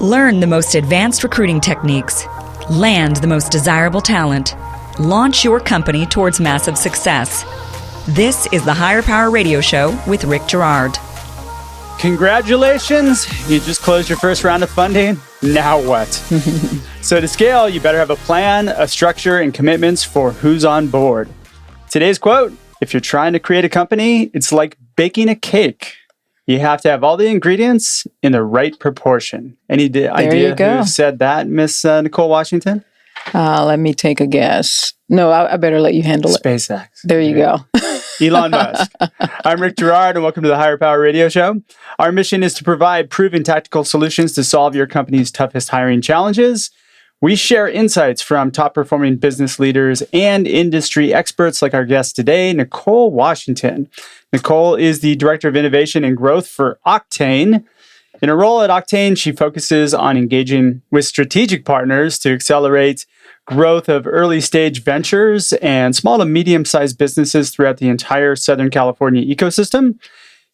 Learn the most advanced recruiting techniques. Land the most desirable talent. Launch your company towards massive success. This is the Higher Power Radio Show with Rick Girard. Congratulations! You just closed your first round of funding. Now what? So to scale, you better have a plan, a structure, and commitments for who's on board. Today's quote, if you're trying to create a company, it's like baking a cake. You have to have all the ingredients in the right proportion. Any idea who said that, Miss Nicole Washington? Let me take a guess. No, I better let you handle it. SpaceX. There you go. Elon Musk. I'm Rick Girard, and welcome to the Higher Power Radio Show. Our mission is to provide proven tactical solutions to solve your company's toughest hiring challenges. We share insights from top-performing business leaders and industry experts like our guest today, Nicole Washington. Nicole is the Director of Innovation and Growth for Octane. In her role at Octane, she focuses on engaging with strategic partners to accelerate growth of early-stage ventures and small to medium-sized businesses throughout the entire Southern California ecosystem.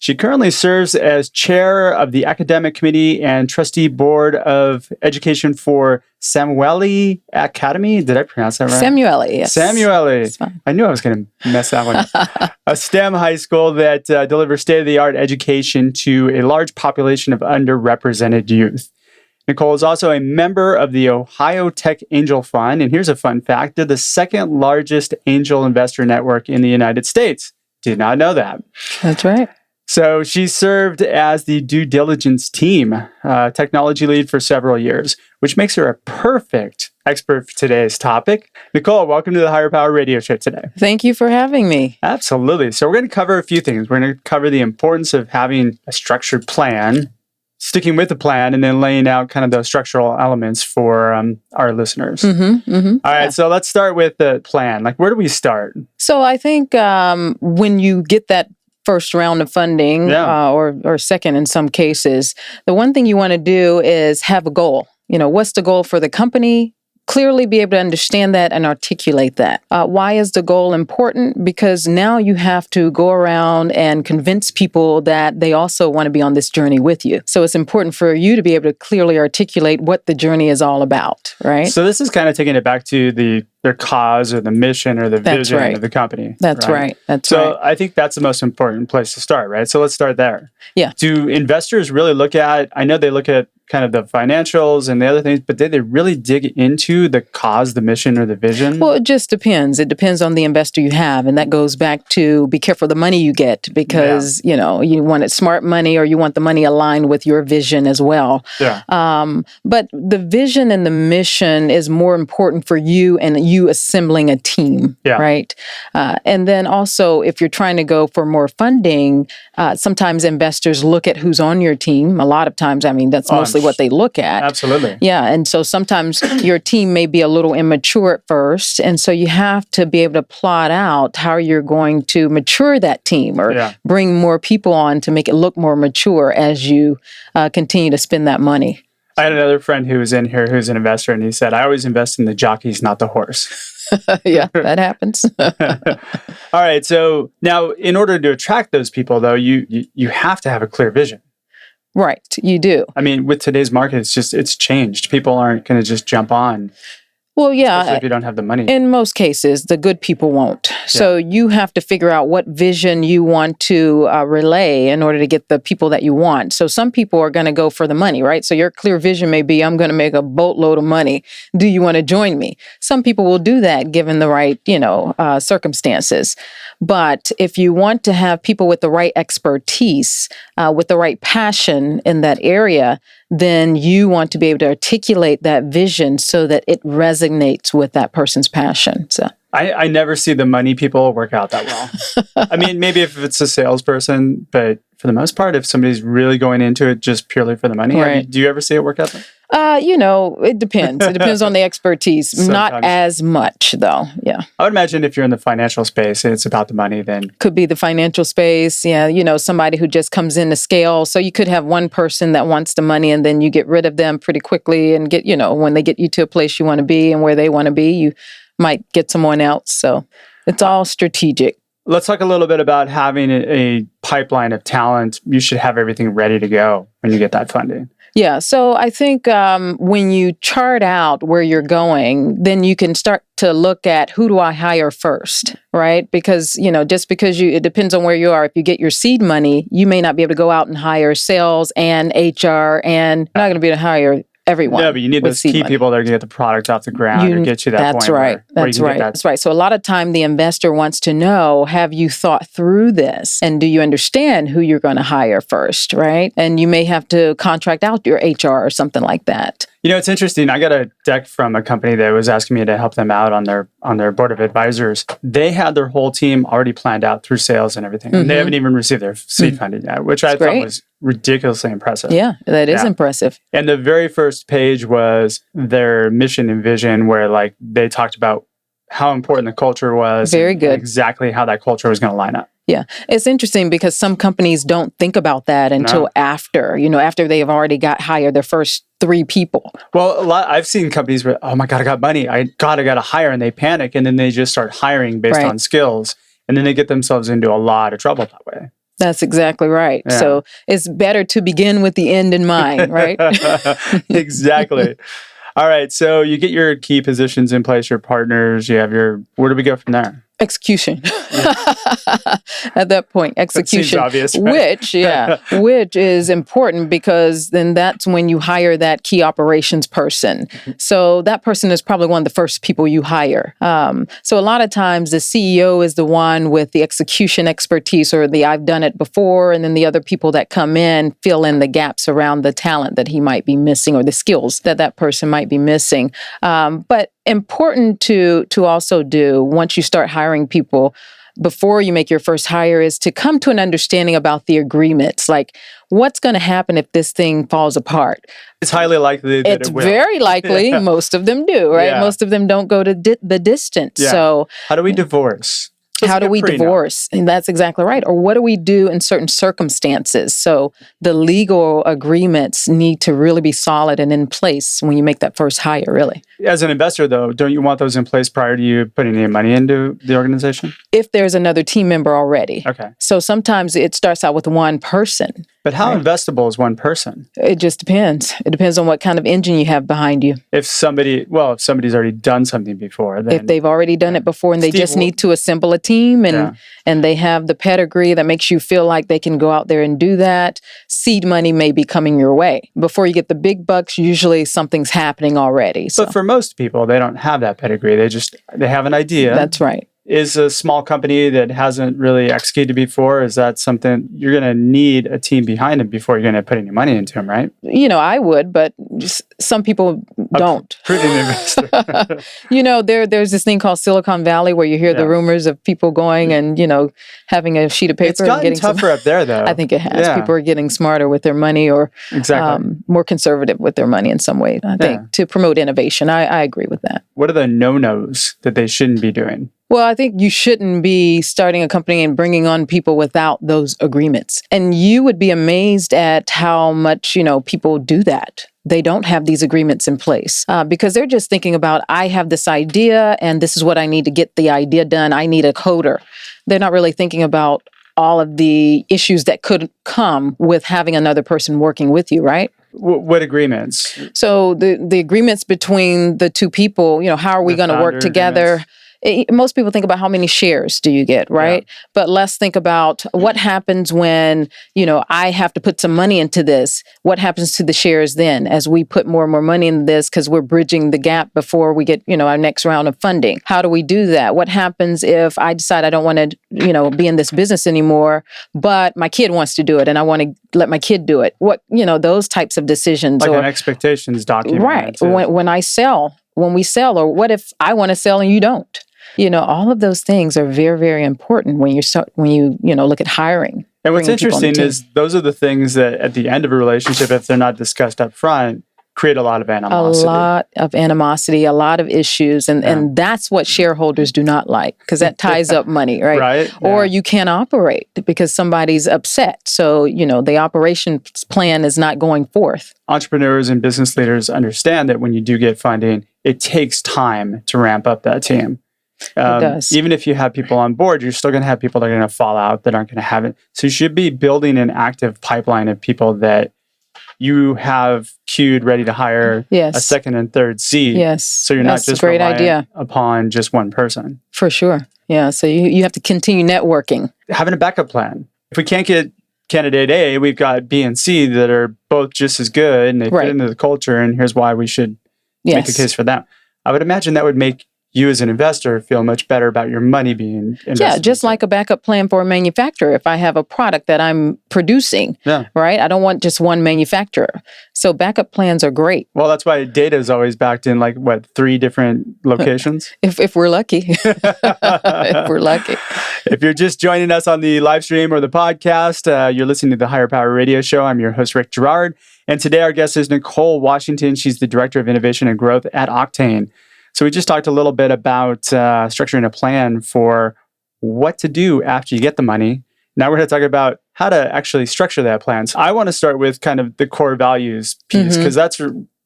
She currently serves as chair of the academic committee and trustee board of education for Samueli Academy. Did I pronounce that right? Samueli, yes. Samueli. I knew I was going to mess that one up. A STEM high school that delivers state-of-the-art education to a large population of underrepresented youth. Nicole is also a member of the Ohio Tech Angel Fund. And here's a fun fact. They're the second largest angel investor network in the United States. Did not know that. That's right. So she served as the due diligence team technology lead for several years, which makes her a perfect expert for today's topic. Nicole, welcome to the Higher Power Radio Show today. Thank you for having me. Absolutely. So we're going to cover a few things. We're going to cover the importance of having a structured plan, sticking with the plan, and then laying out kind of those structural elements for our listeners. All right, so let's start with the plan. Like, where do we start? So I think when you get that first round of funding or second in some cases, the one thing you want to do is have a goal. You know, what's the goal for the company? Clearly be able to understand that and articulate that. Why is the goal important? Because now you have to go around and convince people that they also want to be on this journey with you. So it's important for you to be able to clearly articulate what the journey is all about, right? So this is kind of taking it back to their cause or the mission or the vision of the company. That's right. So I think that's the most important place to start, right? So let's start there. Yeah. Do investors really look at, I know they look at kind of the financials and the other things, but did they really dig into the cause, the mission, or the vision? Well, it just depends. It depends on the investor you have. And that goes back to be careful of the money you get because, you know, you want it smart money or you want the money aligned with your vision as well. Yeah. But the vision and the mission is more important for you and you assembling a team, right? And then also, if you're trying to go for more funding, sometimes investors look at who's on your team. A lot of times, I mean, that's mostly what they look at. Absolutely. Yeah. And so sometimes your team may be a little immature at first. And so you have to be able to plot out how you're going to mature that team or bring more people on to make it look more mature as you continue to spend that money. I had another friend who was in here who's an investor, and he said, I always invest in the jockeys, not the horse. Yeah, that happens. All right. So now, in order to attract those people, though, you have to have a clear vision. Right, you do. I mean, with today's market, it's changed. People aren't going to just jump on. Well, yeah. Especially if you don't have the money. In most cases, the good people won't. So you have to figure out what vision you want to relay in order to get the people that you want. So some people are going to go for the money, right? So your clear vision may be, I'm going to make a boatload of money. Do you want to join me? Some people will do that given the right, circumstances. But if you want to have people with the right expertise, with the right passion in that area, then you want to be able to articulate that vision so that it resonates with that person's passion. So I never see the money people work out that well. I mean, maybe if it's a salesperson, but for the most part, if somebody's really going into it just purely for the money, do you ever see it work out? It depends. It depends on the expertise. Sometimes. Not as much, though. Yeah. I would imagine if you're in the financial space, it's about the money then. Could be the financial space. Yeah. Somebody who just comes in to scale. So you could have one person that wants the money and then you get rid of them pretty quickly and get, when they get you to a place you want to be and where they want to be, you might get someone else. So it's all strategic. Let's talk a little bit about having a pipeline of talent. You should have everything ready to go when you get that funding. Yeah. So I think when you chart out where you're going, then you can start to look at who do I hire first, right? Because, just because it depends on where you are. If you get your seed money, you may not be able to go out and hire sales and HR, and you're not going to be able to hire everyone. No, but you need those key people that are going to get the product off the ground or get you that point. That's right. That's right. So a lot of time the investor wants to know, have you thought through this? And do you understand who you're going to hire first, right? And you may have to contract out your HR or something like that. It's interesting. I got a deck from a company that was asking me to help them out on their board of advisors. They had their whole team already planned out through sales and everything. And they haven't even received their seed funding yet, which I thought was ridiculously impressive. Yeah, that is impressive. And the very first page was their mission and vision, where they talked about how important the culture was. Very good. And exactly how that culture was going to line up. Yeah. It's interesting because some companies don't think about that until after they have already hired their first 3 people. Well, I've seen companies where, oh my God, I got money. I got to hire. And they panic. And then they just start hiring based on skills. And then they get themselves into a lot of trouble that way. That's exactly right. Yeah. So it's better to begin with the end in mind, right? Exactly. All right. So you get your key positions in place, your partners, you have where do we go from there? Execution. At that point, execution. That seems obvious, right? which is important because then that's when you hire that key operations person. So that person is probably one of the first people you hire. So a lot of times the CEO is the one with the execution expertise or the I've done it before, and then the other people that come in fill in the gaps around the talent that he might be missing or the skills that person might be missing. But important to also do once you start hiring people before you make your first hire is to come to an understanding about the agreements. Like, what's going to happen if this thing falls apart? It's highly likely that it will. It's very likely. Most of them do, right? Yeah. Most of them don't go to the distance. Yeah. So how do we divorce? How do we divorce? And that's exactly right. Or what do we do in certain circumstances? So the legal agreements need to really be solid and in place when you make that first hire, really. As an investor, though, don't you want those in place prior to you putting any money into the organization? If there's another team member already. Okay. So sometimes it starts out with one person. But how investable is one person? It just depends. It depends on what kind of engine you have behind you. If somebody's already done something before, then... If they've already done it before and they just need to assemble a team and they have the pedigree that makes you feel like they can go out there and do that, seed money may be coming your way. Before you get the big bucks, usually something's happening already. So. But for most people, they don't have that pedigree. They have an idea. That's right. Is a small company that hasn't really executed before, is that something you're going to need a team behind them before you're going to put any money into them, right? I would, but just some people don't. Prudent investor. There's this thing called Silicon Valley where you hear the rumors of people going and, having a sheet of paper. It's gotten tougher up there, though. I think it has. Yeah. People are getting smarter with their money or more conservative with their money in some way, I think, to promote innovation. I agree with that. What are the no-nos that they shouldn't be doing? Well, I think you shouldn't be starting a company and bringing on people without those agreements. And you would be amazed at how much, people do that. They don't have these agreements in place because they're just thinking about, I have this idea and this is what I need to get the idea done. I need a coder. They're not really thinking about all of the issues that could come with having another person working with you, right? What agreements? So the agreements between the two people, how are we going to work together? Most people think about how many shares do you get, right? Yeah. But let's think about what happens when, I have to put some money into this. What happens to the shares then as we put more and more money in this because we're bridging the gap before we get, our next round of funding? How do we do that? What happens if I decide I don't want to, be in this business anymore, but my kid wants to do it and I want to let my kid do it? What, those types of decisions. Like an expectations document. Right. When we sell, or what if I want to sell and you don't? All of those things are very, very important when you look at hiring. And what's interesting is those are the things that at the end of a relationship, if they're not discussed up front, create a lot of animosity. A lot of issues. And that's what shareholders do not like because that ties up money, right? Right. Or you can't operate because somebody's upset. So, the operations plan is not going forth. Entrepreneurs and business leaders understand that when you do get funding, it takes time to ramp up that team. It does. Even if you have people on board, you're still going to have people that are going to fall out that aren't going to have it. So you should be building an active pipeline of people that you have queued ready to hire a second and third seat. Yes. So you're not just relying upon just one person. For sure. Yeah. So you have to continue networking. Having a backup plan. If we can't get candidate A, we've got B and C that are both just as good and they fit into the culture, and here's why we should make a case for them. I would imagine that would make you as an investor feel much better about your money being invested. Yeah, just like a backup plan for a manufacturer. If I have a product that I'm producing, right? I don't want just one manufacturer. So backup plans are great. Well, that's why data is always backed in 3 different locations? if we're lucky. If we're lucky. If you're just joining us on the live stream or the podcast, you're listening to the Higher Power Radio Show. I'm your host, Rick Girard. And today our guest is Nicole Washington. She's the Director of Innovation and Growth at Octane. So we just talked a little bit about structuring a plan for what to do after you get the money. Now we're going to talk about how to actually structure that plan. So I want to start with kind of the core values piece, because that's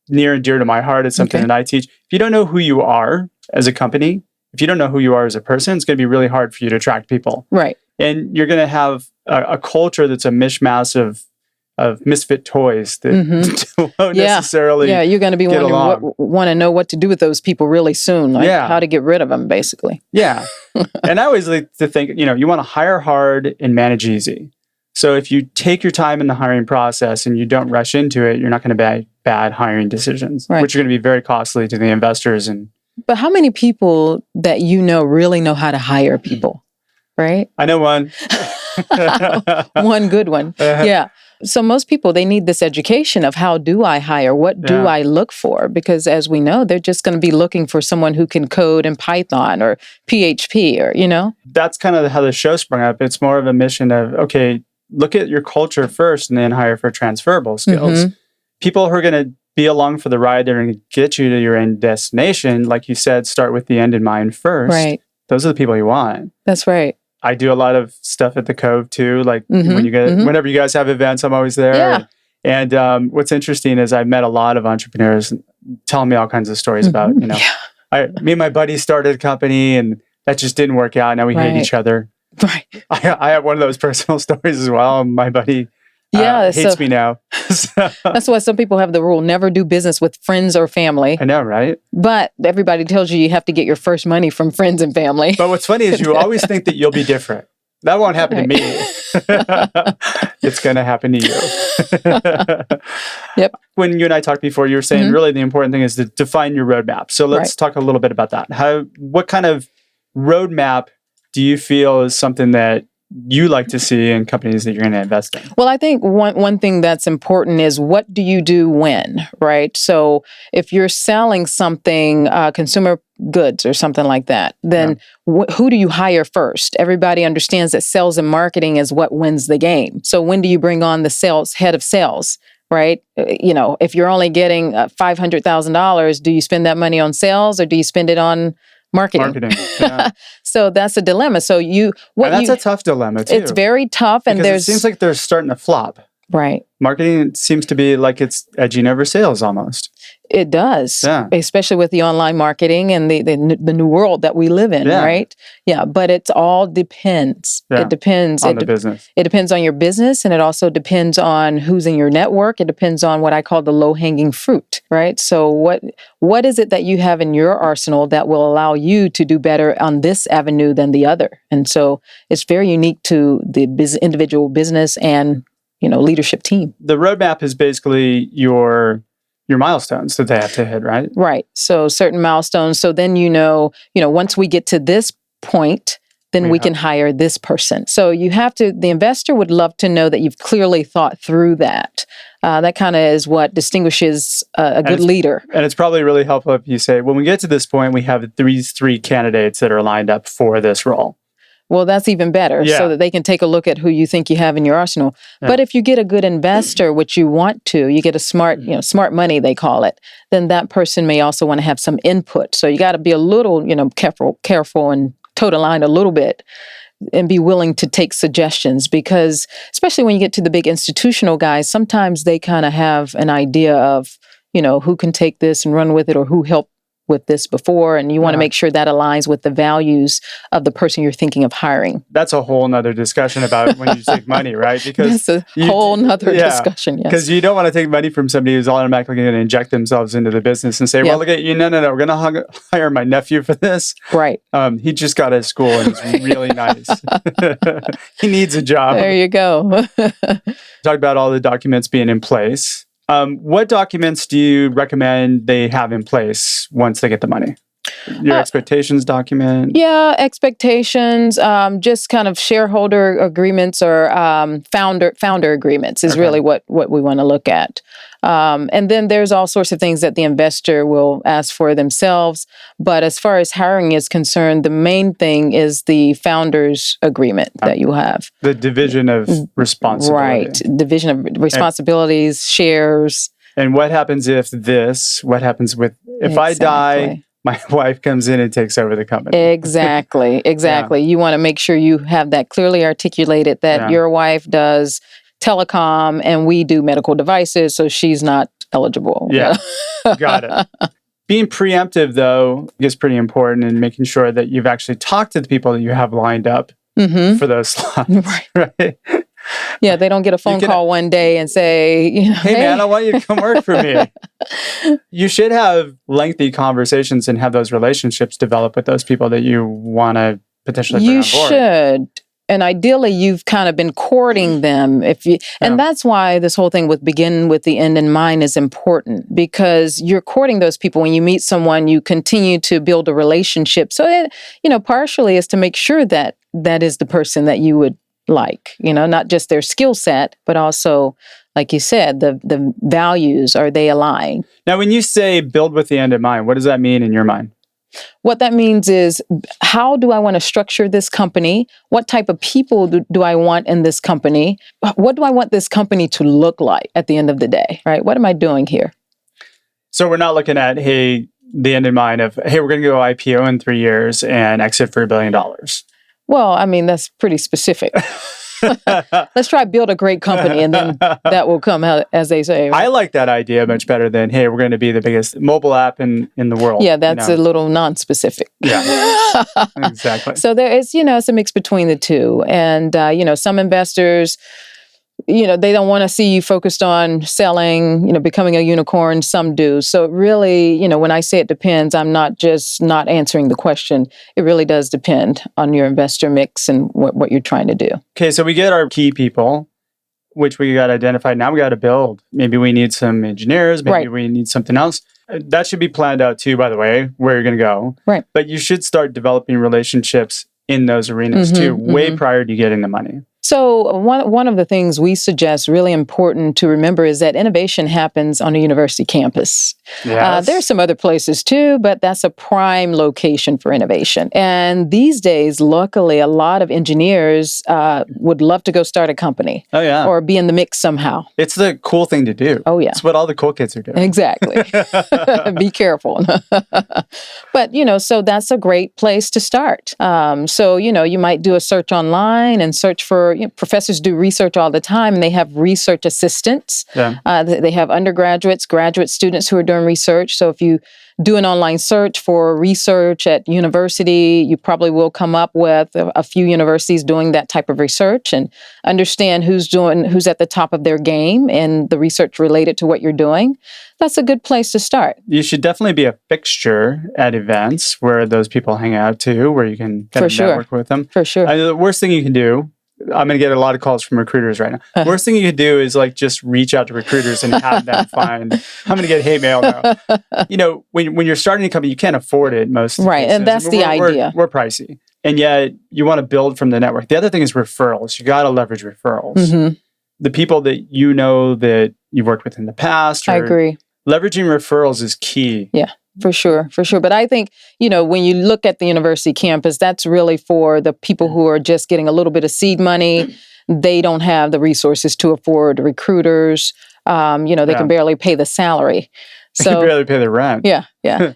near and dear to my heart. It's something that I teach. If you don't know who you are as a company, if you don't know who you are as a person, it's going to be really hard for you to attract people. Right. And you're going to have a culture that's a mishmash of misfit toys that won't necessarily you're going to be want to know what to do with those people really soon, like how to get rid of them, basically. Yeah. And I always like to think, you want to hire hard and manage easy. So if you take your time in the hiring process and you don't rush into it, you're not going to make bad hiring decisions, which are going to be very costly to the investors. But how many people that really know how to hire people, right? I know one. One good one. Yeah. So most people, they need this education of how do I hire? What do I look for? Because as we know, they're just going to be looking for someone who can code in Python or PHP or, That's kind of how the show sprung up. It's more of a mission of, okay, look at your culture first and then hire for transferable skills. People who are going to be along for the ride, they're going to get you to your end destination. Like you said, start with the end in mind first. Right. Those are the people you want. That's right. I do a lot of stuff at the Cove too. Like when whenever you guys have events, I'm always there. Yeah. And what's interesting is I've met a lot of entrepreneurs telling me all kinds of stories about, me and my buddy started a company and that just didn't work out. Now we hate each other. Right. I have one of those personal stories as well. My buddy hates me now. That's why some people have the rule, never do business with friends or family. I know, right? But everybody tells you have to get your first money from friends and family. But what's funny is you always think that you'll be different. That won't happen to me. It's going to happen to you. Yep. When you and I talked before, you were saying really the important thing is to define your roadmap. So let's talk a little bit about that. What kind of roadmap do you feel is something that you like to see in companies that you're going to invest in? Well, I think one thing that's important is what do you do when, right? So if you're selling something, consumer goods or something like that, then who do you hire first? Everybody understands that sales and marketing is what wins the game. So when do you bring on the head of sales? Right? If you're only getting $500,000, do you spend that money on sales or do you spend it on marketing? Yeah. So that's a dilemma. So that's a tough dilemma too. It's very tough, and it seems like they're starting to flop. Right. Marketing seems to be like it's edging over sales almost. It does, especially with the online marketing and the new world that we live in, right? Yeah, but it all depends. It depends on the business. It depends on your business, and it also depends on who's in your network. It depends on what I call the low-hanging fruit, right? So what is it that you have in your arsenal that will allow you to do better on this avenue than the other? And so it's very unique to the individual business and leadership team. The roadmap is basically your milestones that they have to hit, right? Right. So certain milestones. So then once we get to this point, then we can hire this person. So the investor would love to know that you've clearly thought through that. That kind of is what distinguishes a good leader. And it's probably really helpful if you say, when we get to this point, we have these 3 candidates that are lined up for this role. Well, that's even better, so that they can take a look at who you think you have in your arsenal. Yeah. But if you get a good investor, which you want to, you get a smart money, they call it, then that person may also want to have some input. So you got to be a little, careful and toe the line a little bit and be willing to take suggestions, because especially when you get to the big institutional guys, sometimes they kind of have an idea of, who can take this and run with it or who helped with this before, and you want to make sure that aligns with the values of the person you're thinking of hiring. That's a whole nother discussion about when you take money, right? Because that's a whole nother discussion, yes. Because you don't want to take money from somebody who's automatically going to inject themselves into the business and say, well, look at you, no, we're going to hire my nephew for this. Right. He just got out of school and he's really nice. He needs a job. There you go. Talk about all the documents being in place. What documents do you recommend they have in place once they get the money? Your expectations document? Yeah, expectations, just kind of shareholder agreements or founder agreements is really what we want to look at. And then there's all sorts of things that the investor will ask for themselves. But as far as hiring is concerned, the main thing is the founder's agreement that you have. The division of responsibility. Right. Division of responsibilities, shares. And what happens if I die, my wife comes in and takes over the company? Exactly. Yeah. You want to make sure you have that clearly articulated that your wife does telecom and we do medical devices, so she's not eligible. Yeah, got it. Being preemptive, though, is pretty important in making sure that you've actually talked to the people that you have lined up for those slots. Right? Yeah, they don't get a phone call one day and say, hey man, I want you to come work for me. You should have lengthy conversations and have those relationships develop with those people that you want to potentially bring on board. You should. And ideally, you've kind of been courting them. And that's why this whole thing with begin with the end in mind is important, because you're courting those people. When you meet someone, you continue to build a relationship. So, partially is to make sure that that is the person that you would like, not just their skill set, but also, like you said, the values, are they aligned? Now, when you say build with the end in mind, what does that mean in your mind? What that means is, how do I want to structure this company? What type of people do I want in this company? What do I want this company to look like at the end of the day, right? What am I doing here? So we're not looking at, the end in mind of, we're going to go IPO in 3 years and exit for $1 billion. Well, I mean, that's pretty specific. Let's try build a great company, and then that will come out, as they say. Right? I like that idea much better than, we're going to be the biggest mobile app in the world. Yeah, that's a little non-specific. Yeah, exactly. So there is, it's a mix between the two. And, some investors, they don't want to see you focused on selling, becoming a unicorn. Some do. So it really, when I say it depends, I'm not just not answering the question. It really does depend on your investor mix and what you're trying to do. Okay, so we get our key people, which we got identified. Now we got to build. Maybe we need some engineers. Maybe we need something else. That should be planned out too, by the way, where you're going to go. Right. But you should start developing relationships in those arenas too, way prior to getting the money. So one of the things we suggest, really important to remember, is that innovation happens on a university campus. Yes. There's some other places too, but that's a prime location for innovation. And these days, luckily, a lot of engineers would love to go start a company. Oh, yeah. Or be in the mix somehow. It's the cool thing to do. Oh, yeah. It's what all the cool kids are doing. Exactly. Be careful. But, so that's a great place to start. So, you might do a search online and search for, professors do research all the time, and they have research assistants. Yeah. They have undergraduates, graduate students who are doing research. So if you do an online search for research at university, you probably will come up with a few universities doing that type of research, and understand who's at the top of their game and the research related to what you're doing. That's a good place to start. You should definitely be a fixture at events where those people hang out too, where you can kind of network with them. For sure. The worst thing you can do, I'm going to get a lot of calls from recruiters right now. Worst thing you could do is just reach out to recruiters and have them find, I'm going to get hate mail now. When you're starting a company, you can't afford it most of the cases. And that's the idea. We're pricey. And yet you want to build from the network. The other thing is referrals. You got to leverage referrals. Mm-hmm. The people that that you've worked with in the past. I agree. Leveraging referrals is key. Yeah. For sure. But I think, when you look at the university campus, that's really for the people who are just getting a little bit of seed money. They don't have the resources to afford recruiters. They can barely pay the salary. You So barely pay the rent. yeah.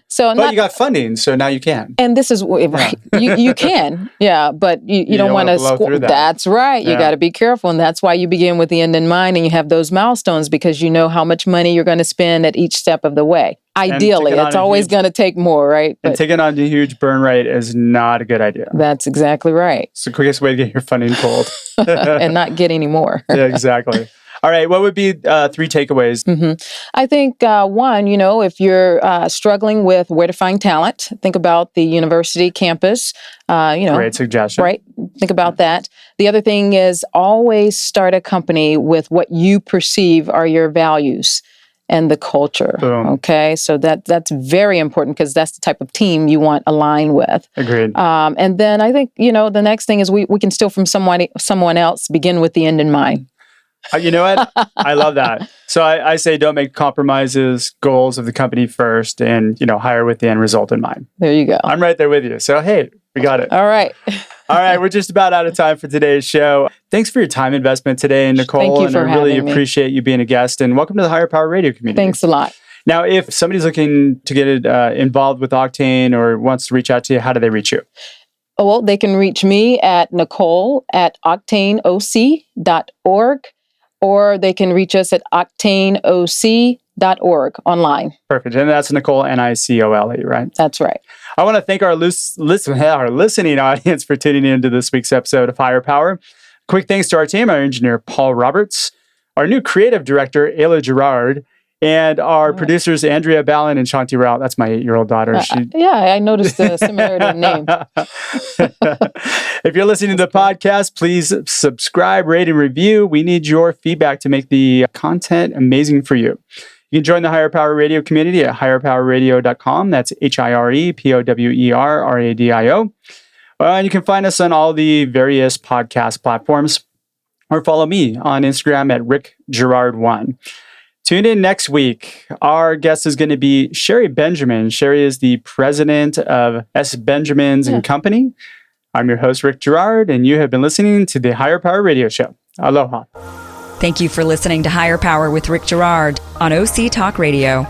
So But you got funding, so now you can. and this is right. You can, but you don't want to blow through that. That's right. You Yeah. got to be careful, and that's why you begin with the end in mind, and you have those milestones because you know how much money you're going to spend at each step of the way. Ideally, taking on it's a always huge- going to take more, right? And But taking on a huge burn rate is not a good idea. that's exactly right, It's the quickest way to get your funding pulled. and not get any more. Yeah, exactly. All right. What would be 3 takeaways? I think one, if you're struggling with where to find talent, think about the university campus. Great suggestion. Right? Think about that. The other thing is always start a company with what you perceive are your values and the culture. Boom. Okay, so that's very important because that's the type of team you want align with. Agreed. And then I think the next thing is we can steal from someone else. Begin with the end in mind. You know what? I love that. So I say don't make compromises, goals of the company first, and hire with the end result in mind. There you go. I'm right there with you. So hey, we got it. All right. All right, we're just about out of time for today's show. Thanks for your time investment today, Nicole. Thank you for and I really having me. appreciate you being a guest. And welcome to the Higher Power Radio community. Thanks a lot. Now, if somebody's looking to get involved with Octane or wants to reach out to you, how do they reach you? Oh, well, they can reach me at Nicole@octaneoc.org, or they can reach us at octaneoc.org online. Perfect. And that's Nicole, Nicole, right? That's right. I want to thank our listening audience for tuning in to this week's episode of Higher Power. Quick thanks to our team, our engineer, Paul Roberts, our new creative director, Ayla Gerard, and our producers, Andrea Ballin and Shanti Rao. That's my 8-year-old daughter. I noticed the similarity in name. If you're listening to the podcast, please subscribe, rate, and review. We need your feedback to make the content amazing for you. You can join the Higher Power Radio community at higherpowerradio.com. That's HIREPOWERRADIO. And you can find us on all the various podcast platforms, or follow me on Instagram at RickGerard1. Tune in next week. Our guest is going to be Sherry Benjamin. Sherry is the president of S. Benjamins and Company. I'm your host, Rick Gerard, and you have been listening to the Higher Power Radio Show. Aloha. Thank you for listening to Higher Power with Rick Gerard on OC Talk Radio.